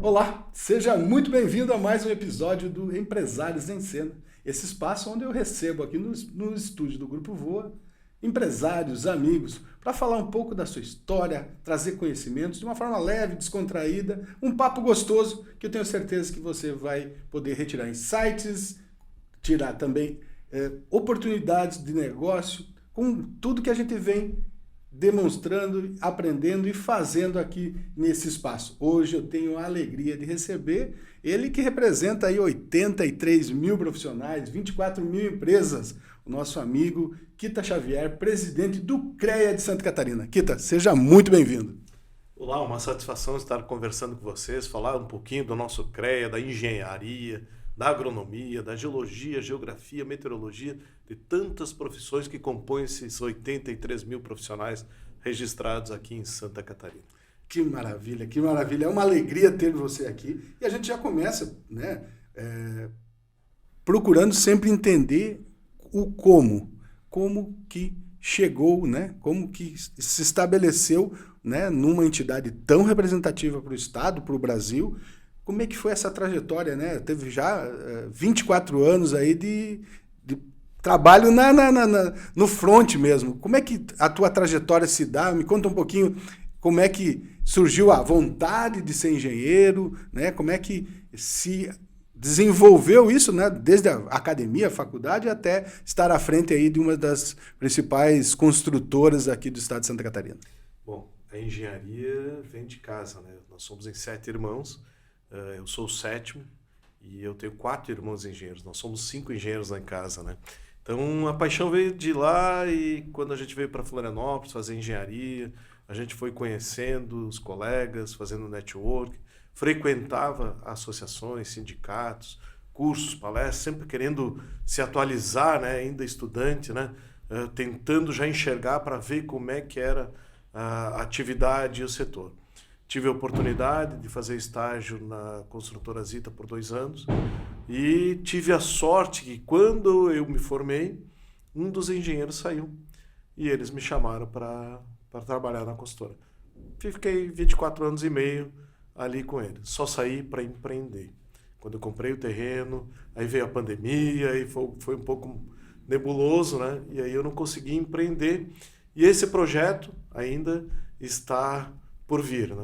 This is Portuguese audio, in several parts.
Olá, seja muito bem-vindo a mais um episódio do Empresários em Cena, esse espaço onde eu recebo aqui no estúdio do Grupo Voa empresários, amigos, para falar um pouco da sua história, trazer conhecimentos de uma forma leve, descontraída, um papo gostoso que eu tenho certeza que você vai poder retirar insights, tirar também oportunidades de negócio com tudo que a gente vem demonstrando, aprendendo e fazendo aqui nesse espaço. Hoje eu tenho a alegria de receber ele que representa aí 83 mil profissionais, 24 mil empresas, o nosso amigo Kita Xavier, presidente do CREA de Santa Catarina. Kita, seja muito bem-vindo. Olá, uma satisfação estar conversando com vocês, falar um pouquinho do nosso CREA, da engenharia, da agronomia, da geologia, geografia, meteorologia, de tantas profissões que compõem esses 83 mil profissionais registrados aqui em Santa Catarina. Que maravilha, que maravilha. É uma alegria ter você aqui. E a gente já começa, procurando sempre entender o como que chegou, como que se estabeleceu, numa entidade tão representativa para o Estado, para o Brasil. Como é que foi essa trajetória, Teve já 24 anos aí de trabalho no front mesmo. Como é que a tua trajetória se dá? Me conta um pouquinho como é que surgiu a vontade de ser engenheiro, Como é que se desenvolveu isso, Desde a academia, a faculdade, até estar à frente aí de uma das principais construtoras aqui do estado de Santa Catarina. Bom, a engenharia vem de casa, Nós somos em 7 irmãos. Eu sou o 7º e eu tenho 4 irmãos engenheiros. Nós somos 5 engenheiros lá em casa, Então a paixão veio de lá e quando a gente veio para Florianópolis fazer engenharia, a gente foi conhecendo os colegas, fazendo network, frequentava associações, sindicatos, cursos, palestras, sempre querendo se atualizar, ainda estudante, tentando já enxergar para ver como é que era a atividade e o setor. Tive a oportunidade de fazer estágio na construtora Zita por 2 anos e tive a sorte que quando eu me formei, um dos engenheiros saiu e eles me chamaram para trabalhar na construtora. Fiquei 24 anos e meio ali com eles, só saí para empreender. Quando eu comprei o terreno, aí veio a pandemia e foi um pouco nebuloso, E aí eu não consegui empreender e esse projeto ainda está por vir,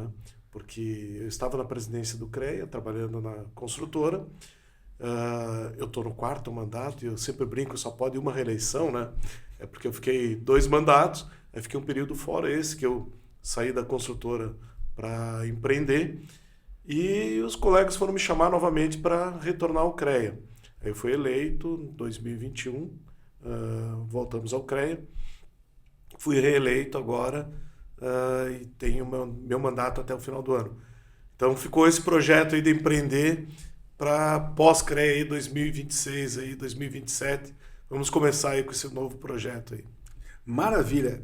Porque eu estava na presidência do CREA, trabalhando na construtora. Eu estou no 4º mandato e eu sempre brinco, só pode uma reeleição, É porque eu fiquei 2 mandatos, aí fiquei um período fora esse, que eu saí da construtora para empreender. E os colegas foram me chamar novamente para retornar ao CREA. Aí eu fui eleito em 2021, voltamos ao CREA. Fui reeleito agora, e tenho meu mandato até o final do ano. Então ficou esse projeto aí de empreender para pós-CREA aí 2026, aí 2027. Vamos começar aí com esse novo projeto aí. Maravilha!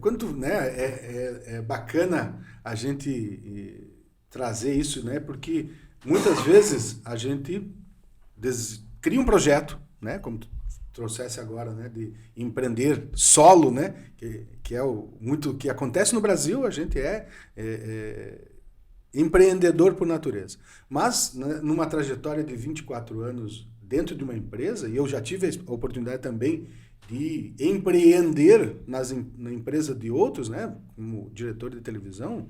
É bacana a gente trazer isso, Porque muitas vezes a gente cria um projeto, Como tu trouxesse agora, de empreender solo, que é muito que acontece no Brasil. A gente é empreendedor por natureza. Mas, numa trajetória de 24 anos dentro de uma empresa, e eu já tive a oportunidade também de empreender na empresa de outros, como diretor de televisão,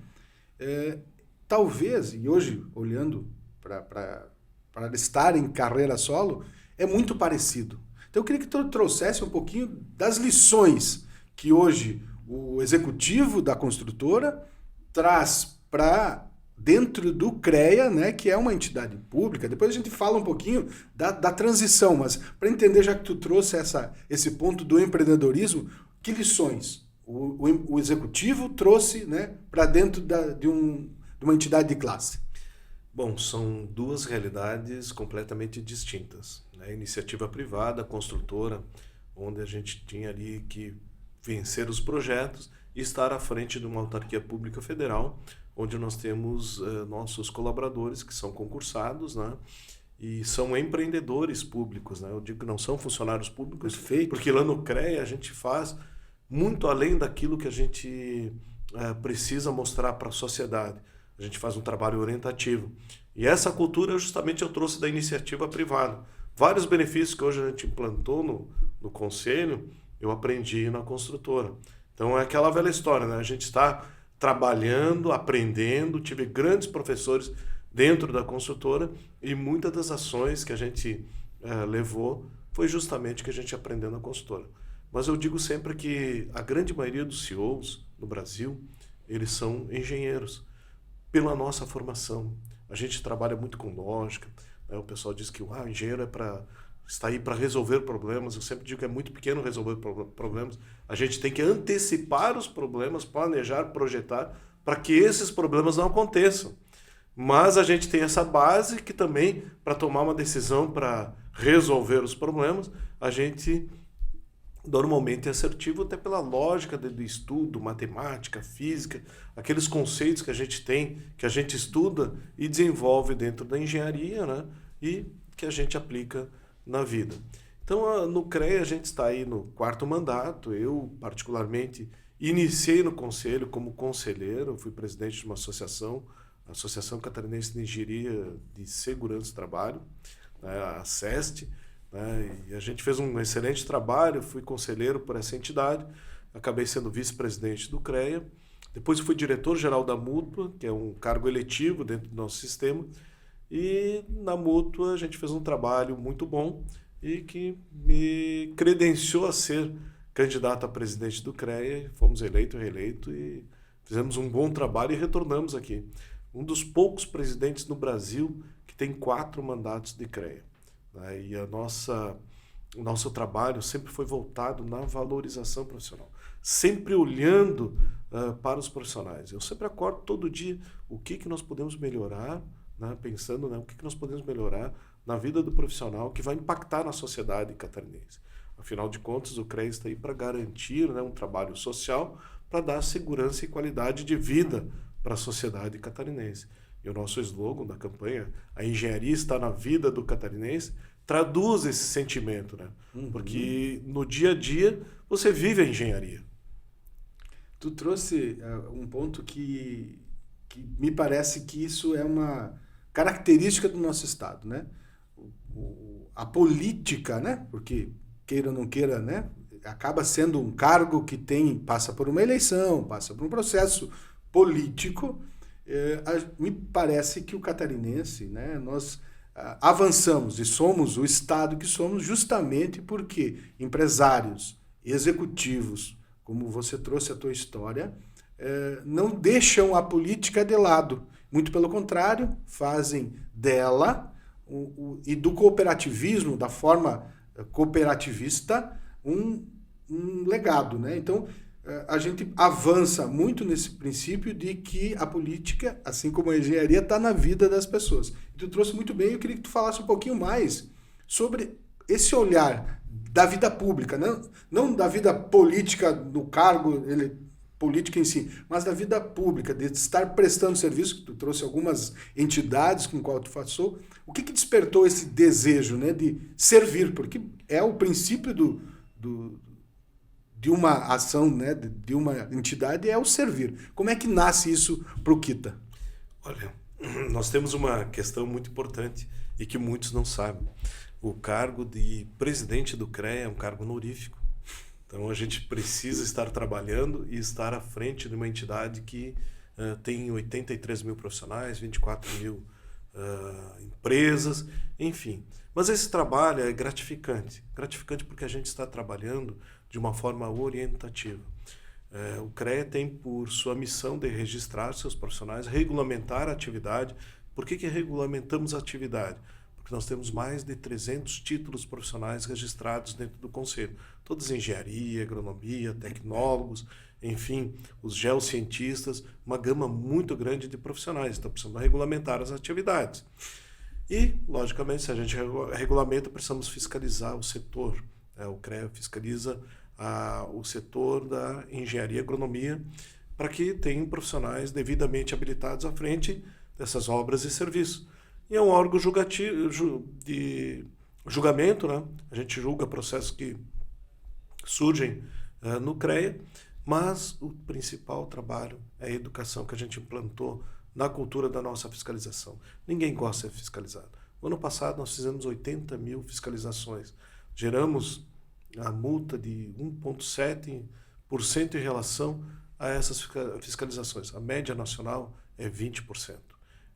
talvez, e hoje, olhando para estar em carreira solo, é muito parecido. Então eu queria que tu trouxesse um pouquinho das lições que hoje o executivo da construtora traz para dentro do CREA, que é uma entidade pública. Depois a gente fala um pouquinho da transição, mas para entender, já que tu trouxe esse ponto do empreendedorismo, que lições o executivo trouxe para dentro de uma entidade de classe? Bom, são 2 realidades completamente distintas. Iniciativa privada, construtora, onde a gente tinha ali que vencer os projetos e estar à frente de uma autarquia pública federal, onde nós temos nossos colaboradores que são concursados, e são empreendedores públicos. Eu digo que não são funcionários públicos, Perfeito. Porque lá no CREA a gente faz muito além daquilo que a gente precisa mostrar para a sociedade. A gente faz um trabalho orientativo. E essa cultura justamente eu trouxe da iniciativa privada. Vários benefícios que hoje a gente implantou no conselho, eu aprendi na construtora. Então é aquela velha história, né? A gente está trabalhando, aprendendo, tive grandes professores dentro da construtora e muitas das ações que a gente levou foi justamente que a gente aprendeu na construtora. Mas eu digo sempre que a grande maioria dos CEOs no Brasil, eles são engenheiros, pela nossa formação. A gente trabalha muito com lógica, né? O pessoal diz que o engenheiro está aí para resolver problemas. Eu sempre digo que é muito pequeno resolver problemas. A gente tem que antecipar os problemas, planejar, projetar, para que esses problemas não aconteçam. Mas a gente tem essa base que também, para tomar uma decisão, para resolver os problemas, a gente normalmente é assertivo até pela lógica do estudo, matemática, física, aqueles conceitos que a gente tem, que a gente estuda e desenvolve dentro da engenharia, né? E que a gente aplica na vida. Então, no CREA, a gente está aí no 4º mandato. Eu, particularmente, iniciei no conselho como conselheiro, fui presidente de uma associação, a Associação Catarinense de Engenharia de Segurança do Trabalho, né, a ACEST, né, e a gente fez um excelente trabalho, fui conselheiro por essa entidade, acabei sendo vice-presidente do CREA, depois fui diretor-geral da Mútua, que é um cargo eletivo dentro do nosso sistema, e na Mútua a gente fez um trabalho muito bom e que me credenciou a ser candidato a presidente do CREA, fomos eleito, reeleito e fizemos um bom trabalho e retornamos aqui. Um dos poucos presidentes no Brasil que tem 4 mandatos de CREA. Né? E o nosso trabalho sempre foi voltado na valorização profissional, sempre olhando para os profissionais. Eu sempre acordo todo dia o que nós podemos melhorar, né? Pensando, né, o que nós podemos melhorar na vida do profissional que vai impactar na sociedade catarinense. Afinal de contas, o CREA está aí para garantir, né, um trabalho social para dar segurança e qualidade de vida para a sociedade catarinense. E o nosso slogan da campanha, a engenharia está na vida do catarinense, traduz esse sentimento, né? Porque no dia a dia você vive a engenharia. Tu trouxe um ponto que me parece que isso é uma característica do nosso Estado, né? A política, né? Porque queira ou não queira, né? Acaba sendo um cargo que passa por uma eleição, passa por um processo político. Me parece que o catarinense, né? Nós avançamos e somos o Estado que somos justamente porque empresários, executivos, como você trouxe a tua história, não deixam a política de lado. Muito pelo contrário, fazem dela e do cooperativismo, da forma cooperativista, um legado, né? Então, a gente avança muito nesse princípio de que a política, assim como a engenharia, está na vida das pessoas. Tu trouxe muito bem, eu queria que tu falasse um pouquinho mais sobre esse olhar da vida pública, não da vida política no cargo política em si, mas da vida pública, de estar prestando serviço, que tu trouxe algumas entidades com qual tu passou. O que despertou esse desejo, né, de servir? Porque é o princípio de uma ação, né, de uma entidade, é o servir. Como é que nasce isso para o Kita? Olha, nós temos uma questão muito importante e que muitos não sabem. O cargo de presidente do CREA é um cargo honorífico. Então a gente precisa estar trabalhando e estar à frente de uma entidade que tem 83 mil profissionais, 24 mil empresas, enfim. Mas esse trabalho é gratificante. Gratificante porque a gente está trabalhando de uma forma orientativa. O CREA tem por sua missão de registrar seus profissionais, regulamentar a atividade. Por que regulamentamos a atividade? Porque nós temos mais de 300 títulos profissionais registrados dentro do Conselho. Todos engenharia, agronomia, tecnólogos, enfim, os geocientistas, uma gama muito grande de profissionais. Então, precisamos regulamentar as atividades. E, logicamente, se a gente regulamenta, precisamos fiscalizar o setor. O CREA fiscaliza o setor da engenharia e agronomia para que tenham profissionais devidamente habilitados à frente dessas obras e serviços. E é um órgão de julgamento, né? A gente julga processos que surgem no CREA, mas o principal trabalho é a educação que a gente implantou na cultura da nossa fiscalização. Ninguém gosta de ser fiscalizado. No ano passado nós fizemos 80 mil fiscalizações. Geramos a multa de 1,7% em relação a essas fiscalizações. A média nacional é 20%.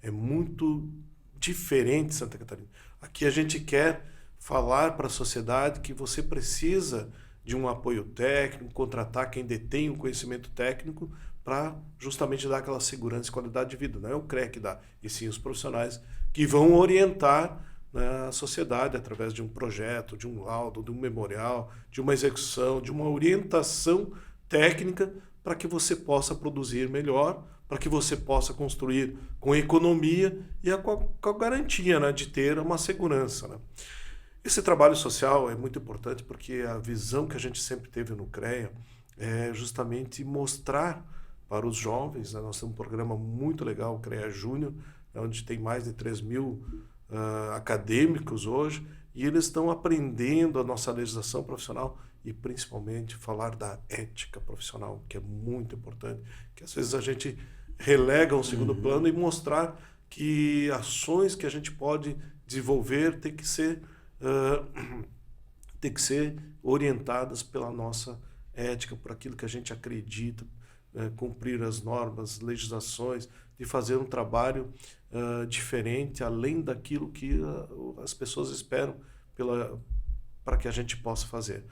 É muito diferente Santa Catarina. Aqui a gente quer falar para a sociedade que você precisa de um apoio técnico, contratar quem detém o conhecimento técnico para justamente dar aquela segurança e qualidade de vida. Não é o CREA que dá, e sim os profissionais que vão orientar, né, a sociedade através de um projeto, de um laudo, de um memorial, de uma execução, de uma orientação técnica para que você possa produzir melhor, para que você possa construir com economia e com a garantia, né, de ter uma segurança. Né? Esse trabalho social é muito importante porque a visão que a gente sempre teve no CREA é justamente mostrar para os jovens, né? Nós temos um programa muito legal, o CREA Júnior, onde tem mais de 3 mil acadêmicos hoje, e eles estão aprendendo a nossa legislação profissional e principalmente falar da ética profissional, que é muito importante, que às vezes a gente relega ao segundo plano e mostrar que ações que a gente pode desenvolver tem que ser orientadas pela nossa ética, por aquilo que a gente acredita, cumprir as normas, legislações, de fazer um trabalho diferente, além daquilo que as pessoas esperam para que a gente possa fazer.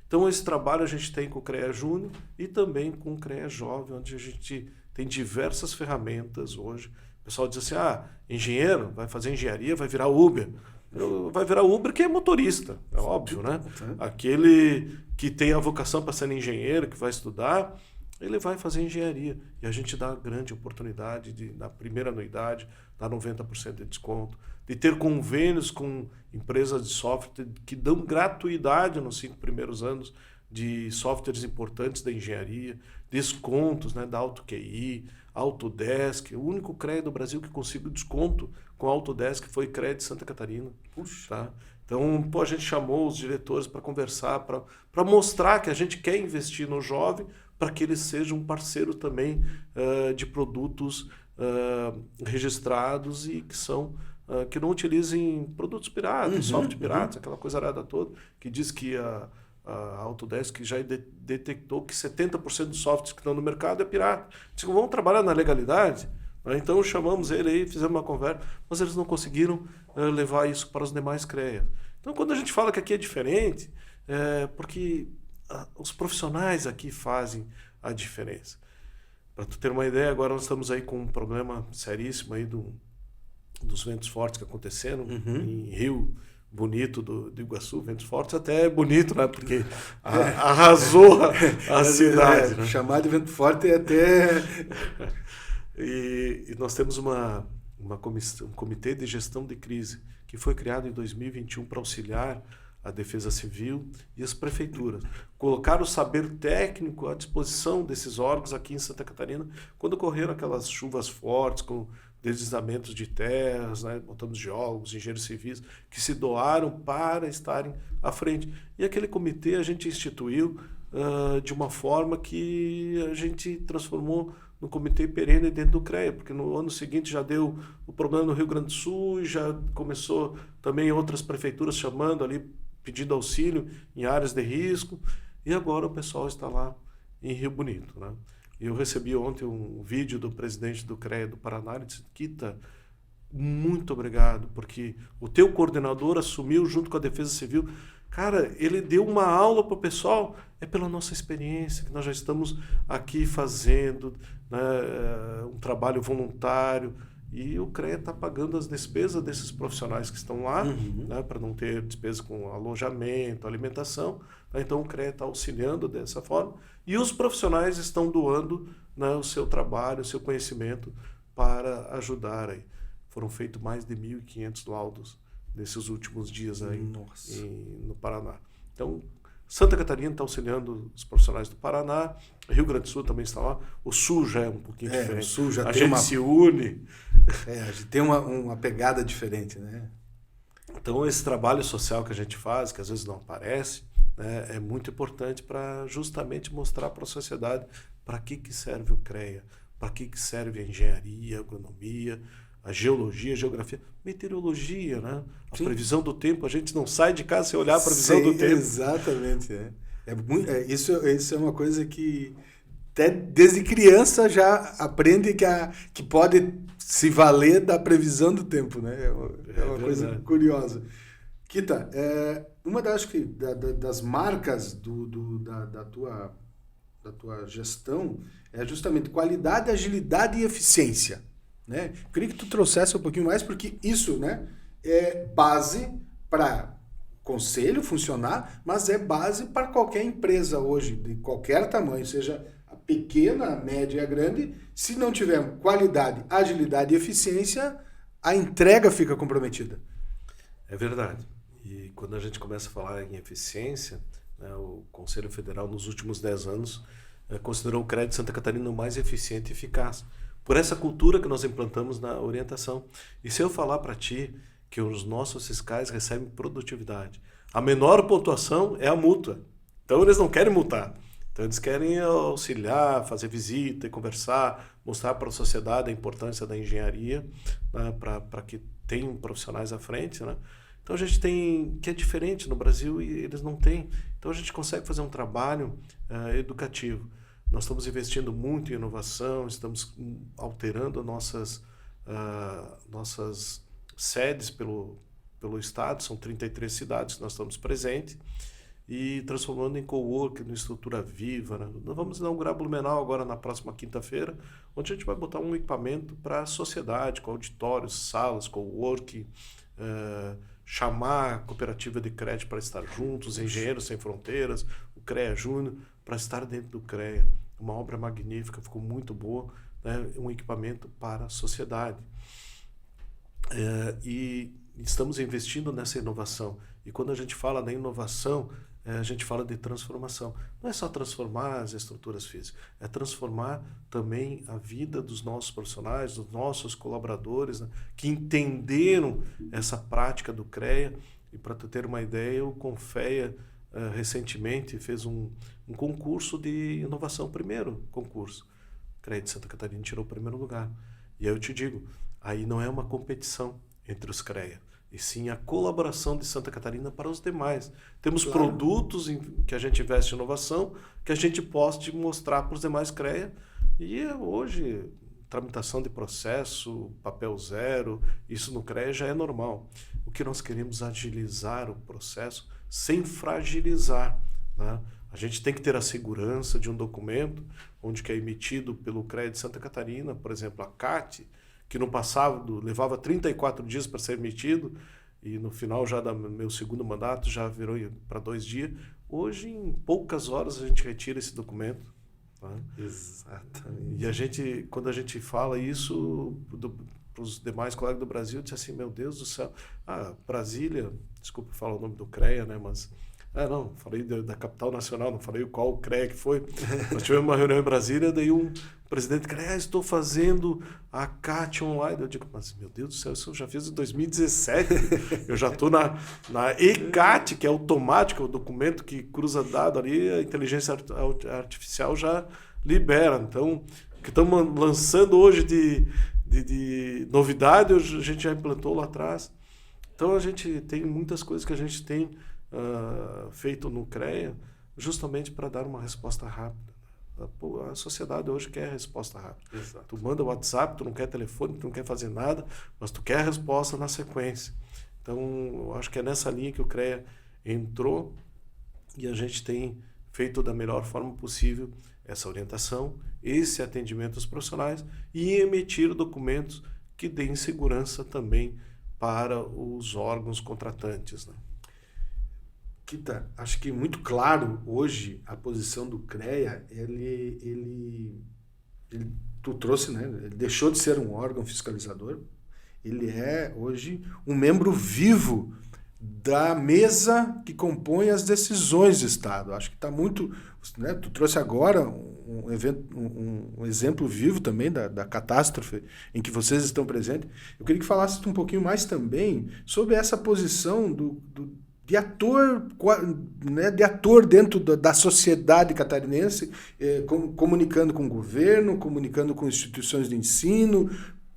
Então, esse trabalho a gente tem com o CREA Júnior e também com o CREA Jovem, onde a gente tem diversas ferramentas hoje. O pessoal diz assim, engenheiro, vai fazer engenharia, vai virar Uber. Vai virar Uber que é motorista, é óbvio, né? Aquele que tem a vocação para ser engenheiro, que vai estudar, ele vai fazer engenharia. E a gente dá a grande oportunidade de, na primeira anuidade, dar 90% de desconto, de ter convênios com empresas de software que dão gratuidade nos 5 primeiros anos de softwares importantes da engenharia, descontos, né, da AutoQI, Autodesk. O único CREA do Brasil que conseguiu desconto com a Autodesk foi CREA de Santa Catarina. Puxa. Tá? Então, a gente chamou os diretores para conversar, para mostrar que a gente quer investir no jovem, para que ele seja um parceiro também de produtos registrados e que não utilizem produtos piratas, software piratas, aquela coisa arada toda, que diz que a Autodesk já detectou que 70% dos softwares que estão no mercado é pirata. Diz, vamos trabalhar na legalidade? Então chamamos ele aí, fizemos uma conversa, mas eles não conseguiram levar isso para os demais CREAs. Então, quando a gente fala que aqui é diferente, porque os profissionais aqui fazem a diferença. Para tu ter uma ideia, agora nós estamos aí com um problema seríssimo aí dos ventos fortes que aconteceram em Rio Bonito do Iguaçu, ventos fortes até é bonito, né? Porque arrasou a cidade. Né? Chamar de vento forte é até... E nós temos um comitê de gestão de crise que foi criado em 2021 para auxiliar a Defesa Civil e as prefeituras. Colocar o saber técnico à disposição desses órgãos aqui em Santa Catarina quando ocorreram aquelas chuvas fortes com deslizamentos de terras, né? Botamos geólogos, engenheiros civis que se doaram para estarem à frente. E aquele comitê a gente instituiu de uma forma que a gente transformou no comitê perene dentro do CREA, porque no ano seguinte já deu o problema no Rio Grande do Sul e já começou também outras prefeituras chamando ali, pedindo auxílio em áreas de risco, e agora o pessoal está lá em Rio Bonito, né? Eu recebi ontem um vídeo do presidente do CREA do Paraná e disse, Kita, muito obrigado, porque o teu coordenador assumiu junto com a Defesa Civil. Cara, ele deu uma aula para o pessoal, é pela nossa experiência, que nós já estamos aqui fazendo, né, um trabalho voluntário, e o CREA está pagando as despesas desses profissionais que estão lá, né, para não ter despesa com alojamento, alimentação. Né, então o CREA está auxiliando dessa forma, e os profissionais estão doando, né, o seu trabalho, o seu conhecimento para ajudar aí. Foram feitos mais de 1.500 laudos nesses últimos dias aí no Paraná. Então, Santa Catarina está auxiliando os profissionais do Paraná, Rio Grande do Sul também está lá, o Sul já é um pouquinho diferente. O Sul já a gente se une. A gente tem uma pegada diferente, né? Então, esse trabalho social que a gente faz, que às vezes não aparece, né, é muito importante para justamente mostrar para a sociedade para que serve o CREA, para que serve a engenharia, a agronomia, a geologia, a geografia, meteorologia, né? A previsão do tempo, a gente não sai de casa sem olhar a previsão do tempo. Exatamente. Isso é uma coisa que até desde criança já aprende que pode se valer da previsão do tempo, né? É uma coisa curiosa. Kita, uma das marcas da tua gestão é justamente qualidade, agilidade e eficiência, né? Eu queria que tu trouxesse um pouquinho mais, porque isso, né, é base para conselho funcionar, mas é base para qualquer empresa hoje, de qualquer tamanho, seja a pequena, a média e a grande. Se não tiver qualidade, agilidade e eficiência, a entrega fica comprometida. É verdade. E quando a gente começa a falar em eficiência, né, o Conselho Federal, nos últimos 10 anos, considerou o CREA de Santa Catarina o mais eficiente e eficaz, por essa cultura que nós implantamos na orientação. E se eu falar para ti que os nossos fiscais recebem produtividade, a menor pontuação é a multa. Então eles não querem multar. Então eles querem auxiliar, fazer visita e conversar, mostrar para a sociedade a importância da engenharia, né, para que tenham profissionais à frente, né? Então a gente tem, que é diferente no Brasil e eles não têm. Então a gente consegue fazer um trabalho educativo. Nós estamos investindo muito em inovação, estamos alterando nossas sedes pelo estado, são 33 cidades que nós estamos presentes, e transformando em coworking, em estrutura viva, né? Nós vamos inaugurar Blumenau agora na próxima quinta-feira, onde a gente vai botar um equipamento para a sociedade, com auditórios, salas, coworking, chamar a cooperativa de crédito para estar juntos, Engenheiros Sem Fronteiras, o CREA Júnior, para estar dentro do CREA. Uma obra magnífica, ficou muito boa, né? Um equipamento para a sociedade. E estamos investindo nessa inovação. E quando a gente fala da inovação, a gente fala de transformação. Não é só transformar as estruturas físicas, é transformar também a vida dos nossos profissionais, dos nossos colaboradores, né, que entenderam essa prática do CREA. E para tu ter uma ideia, o Confea recentemente fez um concurso de inovação, primeiro concurso. O CREA de Santa Catarina tirou o primeiro lugar. E aí eu te digo, aí não é uma competição entre os CREA, e sim a colaboração de Santa Catarina para os demais. Temos produtos que a gente investe em inovação, que a gente pode mostrar para os demais CREA, e hoje, tramitação de processo, papel zero, isso no CREA já é normal. O que nós queremos é agilizar o processo sem fragilizar, né? A gente tem que ter a segurança de um documento onde que é emitido pelo CREA de Santa Catarina, por exemplo, a CAT, que no passado levava 34 dias para ser emitido, e no final já do meu segundo mandato já virou para 2 dias. Hoje, em poucas horas, a gente retira esse documento. Tá? Exatamente. E quando a gente fala isso para os demais colegas do Brasil, eu disse assim, meu Deus do céu, Brasília, desculpa falar o nome do CREA, né, mas... não, falei da capital nacional, não falei qual CREA que foi. Nós tivemos uma reunião em Brasília, daí um presidente que estou fazendo a CAT online. Eu digo, mas meu Deus do céu, isso eu já fiz em 2017. Eu já estou na ECAT, que é automático, o documento que cruza dado ali, a inteligência artificial já libera. Então, o que estamos lançando hoje de novidade, a gente já implantou lá atrás. Então, a gente tem muitas coisas que a gente tem feito no CREA justamente para dar uma resposta rápida. A sociedade hoje quer resposta rápida. Exato. Tu manda WhatsApp, tu não quer telefone, tu não quer fazer nada, mas tu quer a resposta na sequência. Então, eu acho que é nessa linha que o CREA entrou, e a gente tem feito da melhor forma possível essa orientação, esse atendimento aos profissionais e emitir documentos que deem segurança também para os órgãos contratantes, né? Kita, acho que muito claro hoje a posição do CREA, tu trouxe, né? Ele deixou de ser um órgão fiscalizador, ele é hoje um membro vivo da mesa que compõe as decisões do Estado. Acho que está muito, né? Tu trouxe agora um exemplo vivo também da catástrofe em que vocês estão presentes. Eu queria que falasse um pouquinho mais também sobre essa posição né, de ator dentro da sociedade catarinense, comunicando com o governo, comunicando com instituições de ensino,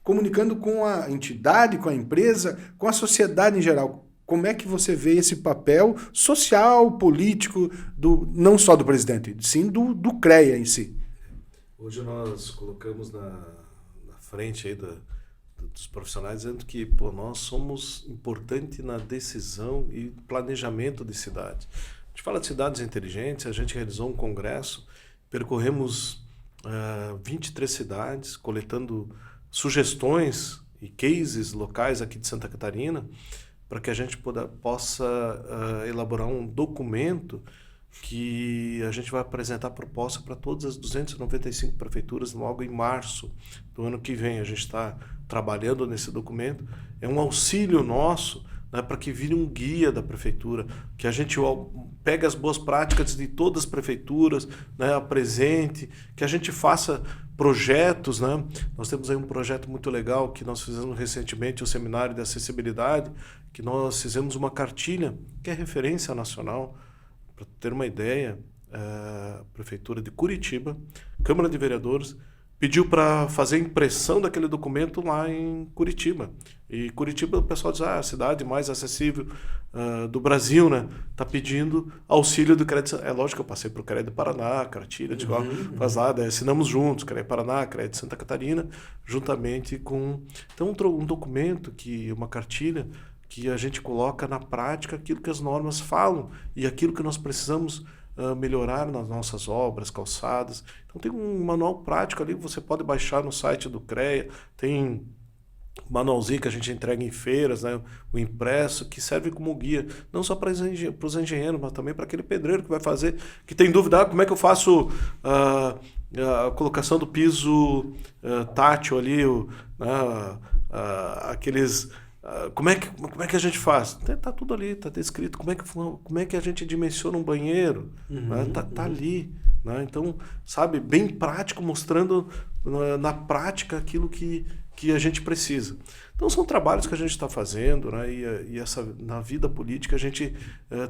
comunicando com a entidade, com a empresa, com a sociedade em geral. Como é que você vê esse papel social, político, não só do presidente, sim do CREA em si? Hoje nós colocamos na frente aí dos profissionais dizendo que nós somos importantes na decisão e planejamento de cidades. A gente fala de cidades inteligentes, a gente realizou um congresso, percorremos 23 cidades, coletando sugestões e cases locais aqui de Santa Catarina, para que a gente possa elaborar um documento que a gente vai apresentar proposta para todas as 295 prefeituras logo em março do ano que vem. A gente está trabalhando nesse documento. É um auxílio nosso, né, para que vire um guia da prefeitura, que a gente pegue as boas práticas de todas as prefeituras, né, apresente, que a gente faça projetos, né? Nós temos aí um projeto muito legal que nós fizemos recentemente, o Seminário de Acessibilidade, que nós fizemos uma cartilha que é referência nacional. Para ter uma ideia, a Prefeitura de Curitiba, Câmara de Vereadores, pediu para fazer a impressão daquele documento lá em Curitiba. E Curitiba, o pessoal diz, a cidade mais acessível do Brasil, né? Está pedindo auxílio do crédito. É lógico que eu passei para o crédito do Paraná, cartilha, de igual, faz lá, assinamos juntos, crédito Paraná, crédito de Santa Catarina, juntamente com... Então, um documento, uma cartilha, que a gente coloca na prática aquilo que as normas falam e aquilo que nós precisamos melhorar nas nossas obras, calçadas. Então tem um manual prático ali que você pode baixar no site do CREA, tem um manualzinho que a gente entrega em feiras, né, o impresso, que serve como guia, não só para os engenheiros, mas também para aquele pedreiro que vai fazer, que tem dúvida, como é que eu faço a colocação do piso tátil ali, aqueles... Como é que a gente faz? Tá tudo ali, tá descrito. Como é que a gente dimensiona um banheiro? Né? Tá ali. Né? Então, sabe, bem prático, mostrando na prática aquilo que a gente precisa. Então, são trabalhos que a gente está fazendo, né? E na vida política a gente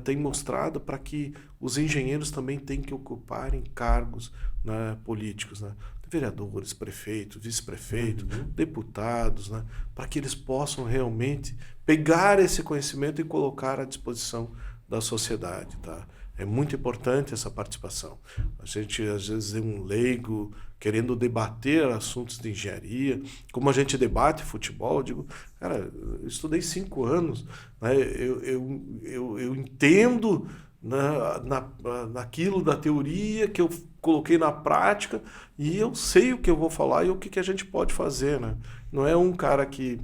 tem mostrado para que os engenheiros também têm que ocuparem cargos, né, políticos, né? Vereadores, prefeitos, vice-prefeitos, deputados, né, para que eles possam realmente pegar esse conhecimento e colocar à disposição da sociedade. Tá? É muito importante essa participação. A gente, às vezes, é um leigo querendo debater assuntos de engenharia, como a gente debate futebol. Eu digo, cara, eu estudei 5 anos, né, eu entendo naquilo da teoria que eu coloquei na prática e eu sei o que eu vou falar e o que a gente pode fazer, né? Não é um cara que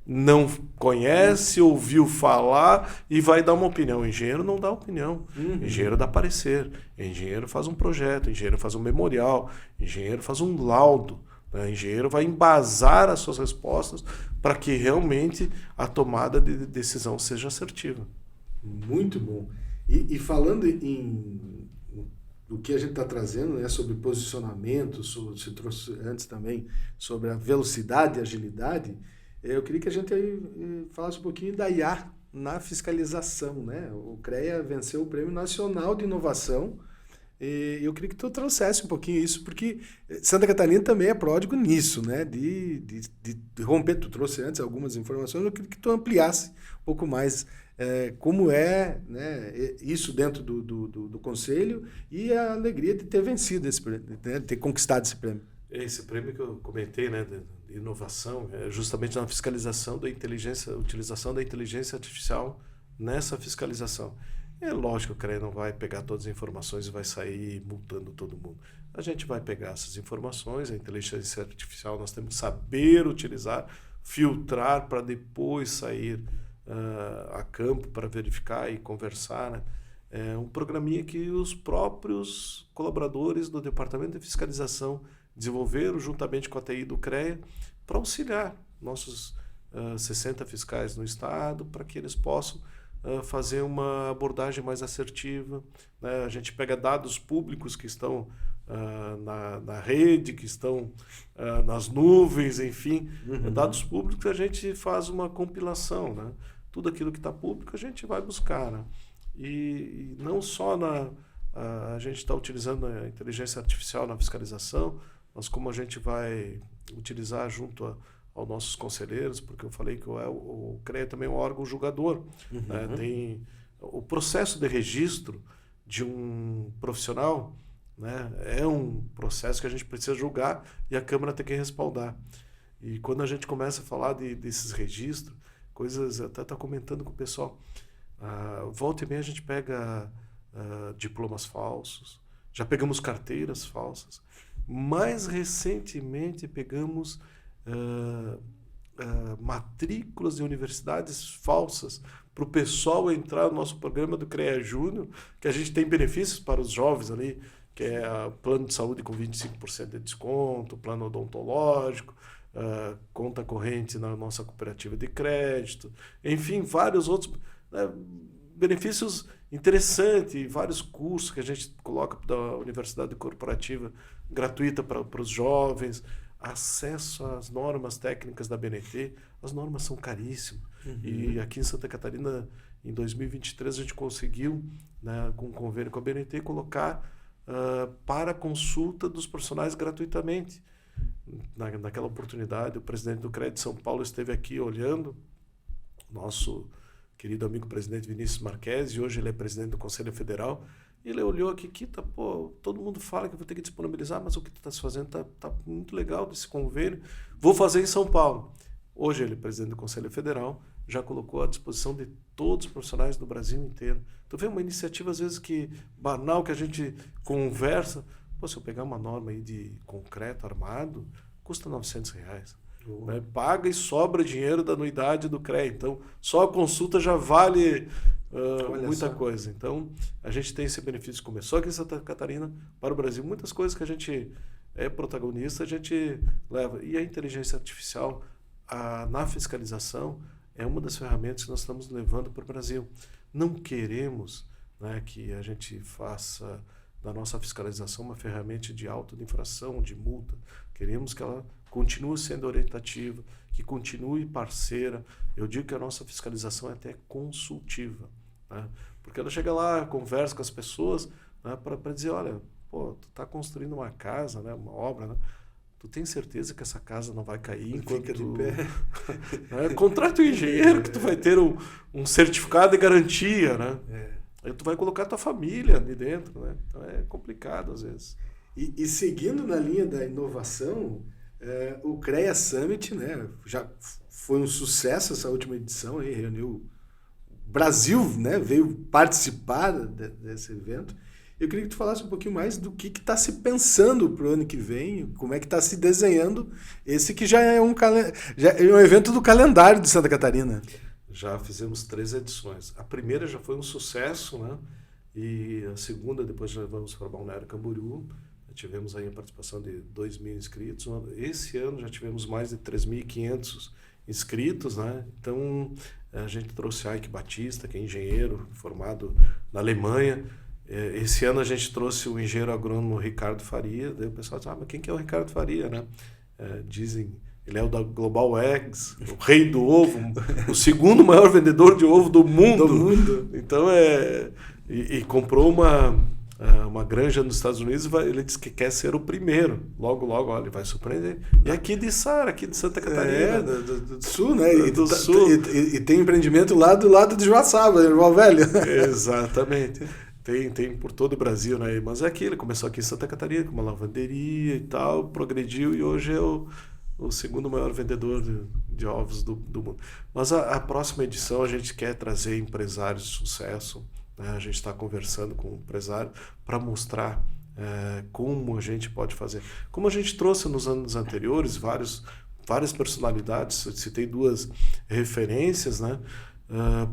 não conhece, ouviu falar e vai dar uma opinião. O engenheiro não dá opinião. O engenheiro dá parecer. O engenheiro faz um projeto, o engenheiro faz um memorial, o engenheiro faz um laudo. O engenheiro vai embasar as suas respostas para que realmente a tomada de decisão seja assertiva. Muito bom. E falando do que a gente está trazendo, né, sobre posicionamento, você trouxe antes também sobre a velocidade e agilidade, eu queria que a gente aí falasse um pouquinho da IA na fiscalização. Né? O CREA venceu o Prêmio Nacional de Inovação e eu queria que tu trouxesse um pouquinho isso, porque Santa Catarina também é pródigo nisso, né? de romper. Tu trouxe antes algumas informações, eu queria que tu ampliasse um pouco mais como é, né, isso dentro do Conselho e a alegria de ter vencido esse prêmio, né, de ter conquistado esse prêmio. Esse prêmio que eu comentei, né, de inovação, é justamente na fiscalização da utilização da inteligência artificial nessa fiscalização. É lógico que o CREA não vai pegar todas as informações e vai sair multando todo mundo. A gente vai pegar essas informações, a inteligência artificial nós temos que saber utilizar, filtrar para depois sair a campo para verificar e conversar, né? É um programinha que os próprios colaboradores do Departamento de Fiscalização desenvolveram juntamente com a TI do CREA para auxiliar nossos 60 fiscais no estado, para que eles possam fazer uma abordagem mais assertiva, né? A gente pega dados públicos que estão na rede, que estão nas nuvens, enfim, dados públicos, a gente faz uma compilação, né? tudo aquilo que está público a gente vai buscar, né? E não só a gente está utilizando a inteligência artificial na fiscalização, mas como a gente vai utilizar junto aos nossos conselheiros, porque eu falei que o CREA também é um órgão julgador. Né? Tem o processo de registro de um profissional, né? É um processo que a gente precisa julgar e a Câmara tem que respaldar. E quando a gente começa a falar desses registros, coisas, até está comentando com o pessoal, volta e meia a gente pega diplomas falsos, já pegamos carteiras falsas. Mais recentemente pegamos matrículas de universidades falsas para o pessoal entrar no nosso programa do CREA Júnior, que a gente tem benefícios para os jovens ali, que é plano de saúde com 25% de desconto, plano odontológico, conta corrente na nossa cooperativa de crédito, enfim, vários outros benefícios interessantes, vários cursos que a gente coloca da Universidade Corporativa gratuita para os jovens, acesso às normas técnicas da BNT. As normas são caríssimas. E aqui em Santa Catarina, em 2023, a gente conseguiu, né, com um convênio com a BNT, colocar para consulta dos profissionais gratuitamente. Naquela oportunidade, o presidente do CREA de São Paulo esteve aqui olhando, nosso querido amigo presidente Vinícius Marquesi, hoje ele é presidente do Conselho Federal, e ele olhou aqui, todo mundo fala que eu vou ter que disponibilizar, mas o que tu está fazendo tá muito legal desse convênio, vou fazer em São Paulo. Hoje ele é presidente do Conselho Federal, já colocou à disposição de todos os profissionais do Brasil inteiro. Tu vê uma iniciativa, às vezes, banal, que a gente conversa. Se eu pegar uma norma aí de concreto armado, custa R$900. Né? Paga e sobra dinheiro da anuidade do CREA. Então, só a consulta já vale muita coisa. Então, a gente tem esse benefício. Começou aqui em Santa Catarina, para o Brasil. Muitas coisas que a gente é protagonista, a gente leva. E a inteligência artificial, na fiscalização, é uma das ferramentas que nós estamos levando para o Brasil. Não queremos, né, que a gente faça da nossa fiscalização uma ferramenta de auto de infração, de multa. Queremos que ela continue sendo orientativa, que continue parceira. Eu digo que a nossa fiscalização é até consultiva, né? Porque ela chega lá, conversa com as pessoas, né, para dizer, olha, tu está construindo uma casa, né, uma obra, né? Tu tem certeza que essa casa não vai cair enquanto fica de pé? Contrata um engenheiro que tu vai ter um certificado de garantia, né? Aí tu vai colocar tua família ali dentro, né? Então é complicado às vezes. E seguindo na linha da inovação, o CREA Summit, né, já foi um sucesso essa última edição, aí, reuniu o Brasil, né, veio participar desse evento. Eu queria que tu falasse um pouquinho mais do que está se pensando para o ano que vem, como é que está se desenhando esse que já é um evento do calendário de Santa Catarina. Já fizemos 3 edições. A primeira já foi um sucesso, né? E a segunda, depois já vamos para Balneário Camboriú. Tivemos aí a participação de 2.000 inscritos. Esse ano já tivemos mais de 3.500 inscritos, né? Então, a gente trouxe Ike Batista, que é engenheiro formado na Alemanha. Esse ano a gente trouxe o engenheiro agrônomo Ricardo Faria. Daí o pessoal diz, mas quem que é o Ricardo Faria, né? Dizem... Ele é o da Global Eggs, o rei do ovo, o segundo maior vendedor de ovo do mundo. Então, e comprou uma granja nos Estados Unidos, ele disse que quer ser o primeiro. Logo, olha, ele vai surpreender. E aqui de Sara, aqui de Santa Catarina. Do sul, né? Sul. E tem empreendimento lá do lado de Joaçaba, irmão velho. Exatamente. Tem por todo o Brasil, né? Mas é aqui, ele começou aqui em Santa Catarina, com uma lavanderia e tal, progrediu e hoje é o segundo maior vendedor de ovos do mundo. Mas a próxima edição a gente quer trazer empresários de sucesso, né? A gente está conversando com um empresário para mostrar como a gente pode fazer. Como a gente trouxe nos anos anteriores, várias personalidades, citei 2 referências, né,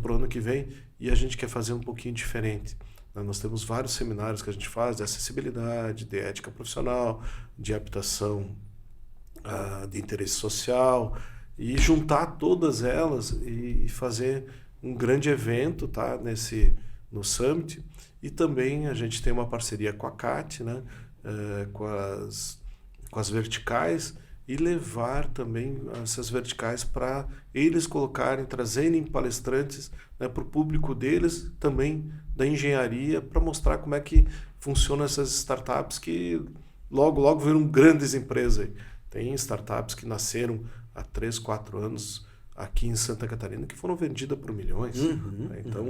para o ano que vem, e a gente quer fazer um pouquinho diferente. Nós temos vários seminários que a gente faz de acessibilidade, de ética profissional, de habitação de interesse social, e juntar todas elas e fazer um grande evento, tá, no Summit. E também a gente tem uma parceria com a CAT, né, com as verticais, e levar também essas verticais para eles colocarem, trazerem palestrantes, né, para o público deles, também da engenharia, para mostrar como é que funcionam essas startups que logo viram grandes empresas. Tem startups que nasceram há 3, 4 anos aqui em Santa Catarina que foram vendidas por milhões. Né? Então,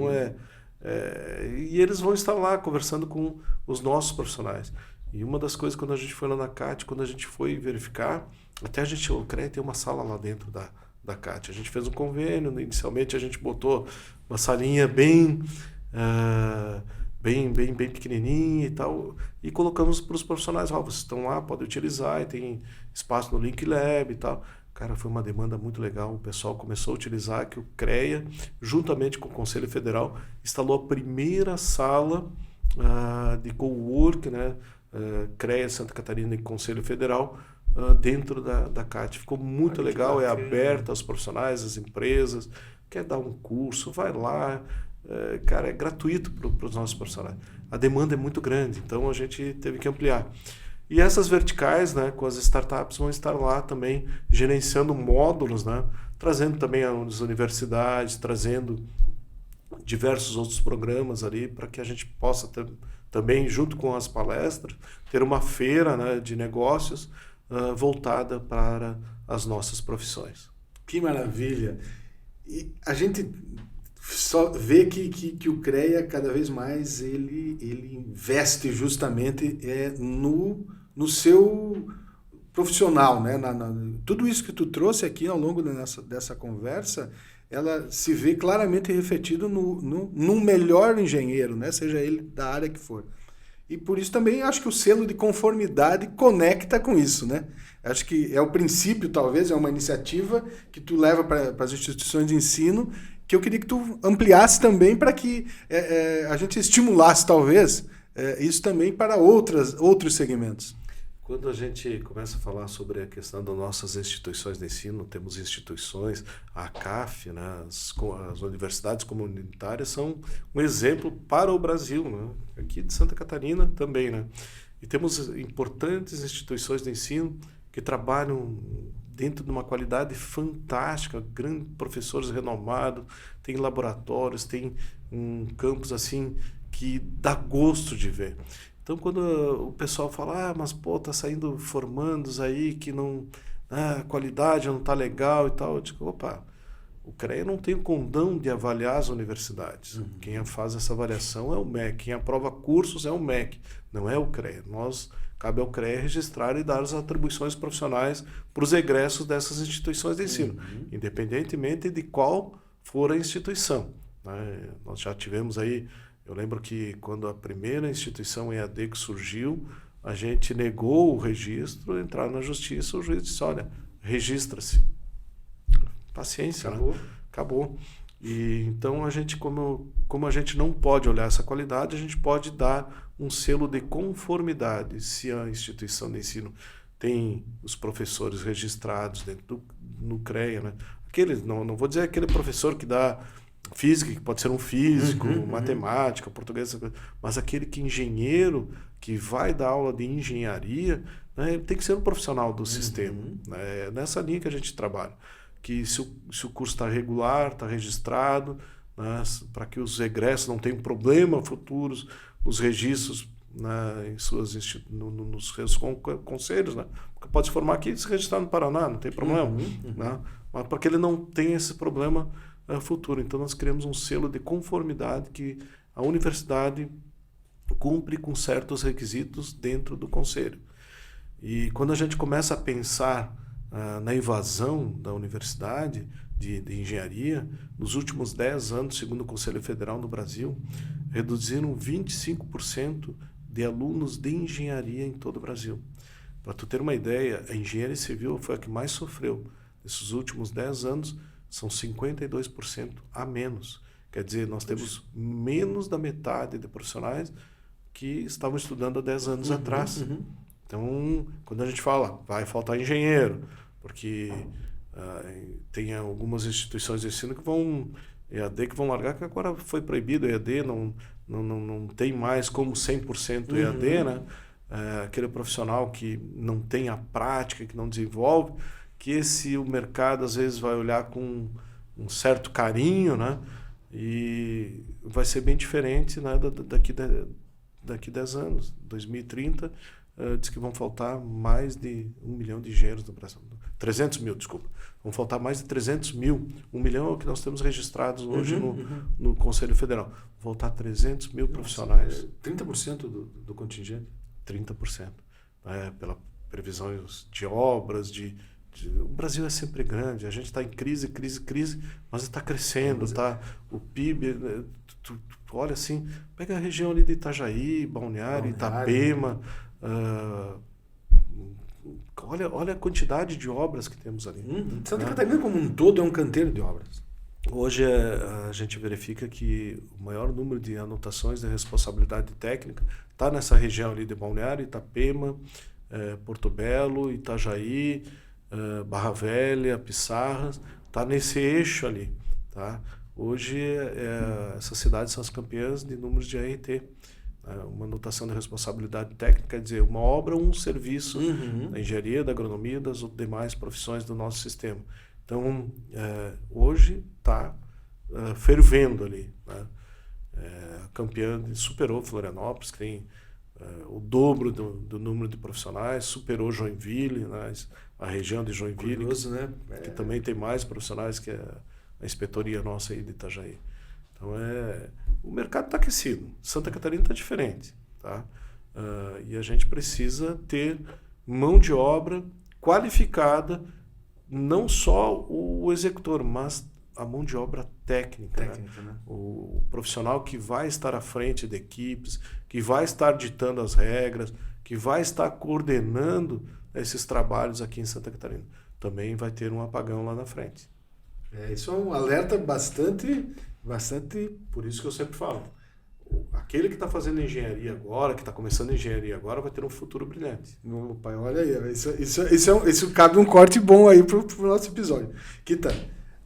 e eles vão estar lá conversando com os nossos profissionais. E uma das coisas, quando a gente foi lá na CAT, quando a gente foi verificar, até o CREA tem uma sala lá dentro da CAT. A gente fez um convênio, inicialmente a gente botou uma salinha bem pequenininha e tal, e colocamos para os profissionais, vocês estão lá, podem utilizar, e tem espaço no Link Lab e tal. Cara, foi uma demanda muito legal, o pessoal começou a utilizar, que o CREA, juntamente com o Conselho Federal, instalou a primeira sala de cowork, né, CREA Santa Catarina e Conselho Federal, dentro da CAT. Ficou muito legal, é aberta aos profissionais, às empresas, quer dar um curso, vai lá, cara, é gratuito para os nossos profissionais. A demanda é muito grande, então a gente teve que ampliar. E essas verticais, né, com as startups, vão estar lá também gerenciando módulos, né, trazendo também as universidades, trazendo diversos outros programas ali para que a gente possa ter, também, junto com as palestras, ter uma feira, né, de negócios voltada para as nossas profissões. Que maravilha! E a gente só vê que o CREA, cada vez mais, ele investe justamente no seu profissional, né? Tudo isso que tu trouxe aqui ao longo dessa conversa, ela se vê claramente refletido no melhor engenheiro, né? Seja ele da área que for. E por isso também acho que o selo de conformidade conecta com isso, né? Acho que é o princípio, talvez, é uma iniciativa que tu leva para as instituições de ensino, que eu queria que tu ampliasse também para que a gente estimulasse, talvez, isso também para outros segmentos. Quando a gente começa a falar sobre a questão das nossas instituições de ensino, temos instituições, a CAF, né, as universidades comunitárias são um exemplo para o Brasil, né, aqui de Santa Catarina também, né? E temos importantes instituições de ensino que trabalham dentro de uma qualidade fantástica, grandes professores renomados, tem laboratórios, tem um campus assim que dá gosto de ver. Então, quando o pessoal fala, mas pô, tá saindo formandos aí que não, a qualidade não tá legal e tal, eu digo, opa, o CREA não tem o condão de avaliar as universidades. Quem faz essa avaliação é o MEC, quem aprova cursos é o MEC, não é o CREA. Cabe ao CREA registrar e dar as atribuições profissionais para os egressos dessas instituições de ensino, independentemente de qual for a instituição. Né? Nós já tivemos aí, eu lembro que quando a primeira instituição EAD que surgiu, a gente negou o registro, entraram na justiça, o juiz disse, olha, registra-se. Paciência, acabou. Né? Acabou. E então a gente, como a gente não pode olhar essa qualidade, a gente pode dar um selo de conformidade. Se a instituição de ensino tem os professores registrados dentro no CREA, né? Não vou dizer aquele professor que dá física, que pode ser um físico, matemática, português, mas aquele que engenheiro, que vai dar aula de engenharia, né, ele tem que ser um profissional do sistema. Né? É nessa linha que a gente trabalha. Que se o curso está regular, está registrado, né, para que os egressos não tenham problema futuros nos registros, né, nos seus conselhos, né? Porque pode se formar aqui e se registrar no Paraná, não tem problema. Né? Mas para que ele não tenha esse problema futuro. Então nós criamos um selo de conformidade que a universidade cumpre com certos requisitos dentro do conselho. E quando a gente começa a pensar na evasão da universidade de engenharia, nos últimos 10 anos, segundo o Conselho Federal no Brasil, reduziram 25% de alunos de engenharia em todo o Brasil. Para tu ter uma ideia, a engenharia civil foi a que mais sofreu. Nesses últimos 10 anos, são 52% a menos. Quer dizer, nós temos menos da metade de profissionais que estavam estudando há 10 anos atrás. Então, quando a gente fala, vai faltar engenheiro, porque tem algumas instituições de ensino que vão EAD que vão largar, que agora foi proibido EAD, não tem mais como 100% EAD, né? aquele profissional que não tem a prática, que não desenvolve, que o mercado às vezes vai olhar com um certo carinho, né? E vai ser bem diferente, né, daqui 10 anos. 2030, diz que vão faltar mais de 1 milhão de engenheiros no Brasil. 300 mil, desculpa. Vão faltar mais de 300 mil. 1 milhão é o que nós temos registrados hoje no Conselho Federal. Vão faltar 300 mil profissionais. 30% do contingente? 30%. Pela previsões de obras, o Brasil é sempre grande, a gente está em crise, mas está crescendo, tá? O PIB, né, tu olha assim, pega a região ali de Itajaí, Balneário, Itapema, olha a quantidade de obras que temos ali. Santa Catarina como um todo é um canteiro de obras. Hoje a gente verifica que o maior número de anotações de responsabilidade técnica está nessa região ali de Balneário, Itapema, Porto Belo, Itajaí, Barra Velha, Pissarras, está nesse eixo ali. Tá? Hoje essas cidades são as campeãs de números de ART. Uma anotação de responsabilidade técnica quer dizer uma obra ou um serviço da engenharia, da agronomia, das demais profissões do nosso sistema. Então, hoje está fervendo ali. Né? A campeã superou Florianópolis, que tem o dobro do número de profissionais, superou Joinville, né? A região de Joinville, curioso, né? Que também tem mais profissionais que a inspetoria nossa aí de Itajaí. Então, o mercado está aquecido. Santa Catarina está diferente. Tá? E a gente precisa ter mão de obra qualificada, não só o executor, mas a mão de obra técnica. Né? O profissional que vai estar à frente de equipes, que vai estar ditando as regras, que vai estar coordenando esses trabalhos aqui em Santa Catarina. Também vai ter um apagão lá na frente. Isso é um alerta bastante... Por isso que eu sempre falo, aquele que está fazendo engenharia agora, que está começando engenharia agora, vai ter um futuro brilhante. Meu pai, olha aí, isso cabe um corte bom aí pro nosso episódio. Kita,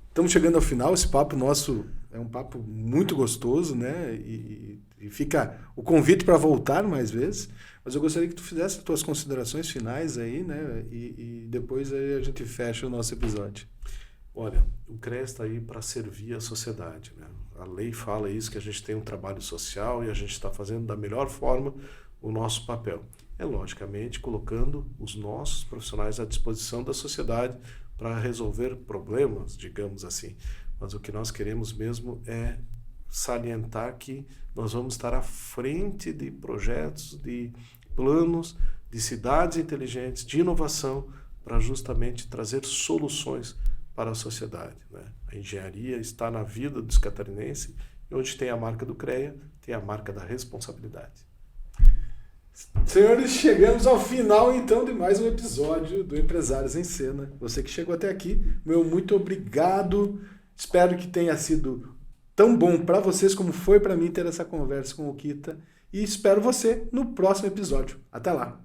estamos chegando ao final, esse papo nosso é um papo muito gostoso, né? E fica o convite para voltar mais vezes, mas eu gostaria que tu fizesse as tuas considerações finais aí, né? E depois aí a gente fecha o nosso episódio. Olha, o CREA está aí para servir a sociedade. Né? A lei fala isso, que a gente tem um trabalho social e a gente está fazendo da melhor forma o nosso papel. Logicamente, colocando os nossos profissionais à disposição da sociedade para resolver problemas, digamos assim. Mas o que nós queremos mesmo é salientar que nós vamos estar à frente de projetos, de planos, de cidades inteligentes, de inovação, para justamente trazer soluções para a sociedade. Né? A engenharia está na vida dos catarinenses, e onde tem a marca do CREA, tem a marca da responsabilidade. Senhores, chegamos ao final então de mais um episódio do Empresários em Cena. Você que chegou até aqui, meu muito obrigado. Espero que tenha sido tão bom para vocês como foi para mim ter essa conversa com o Kita. E espero você no próximo episódio. Até lá!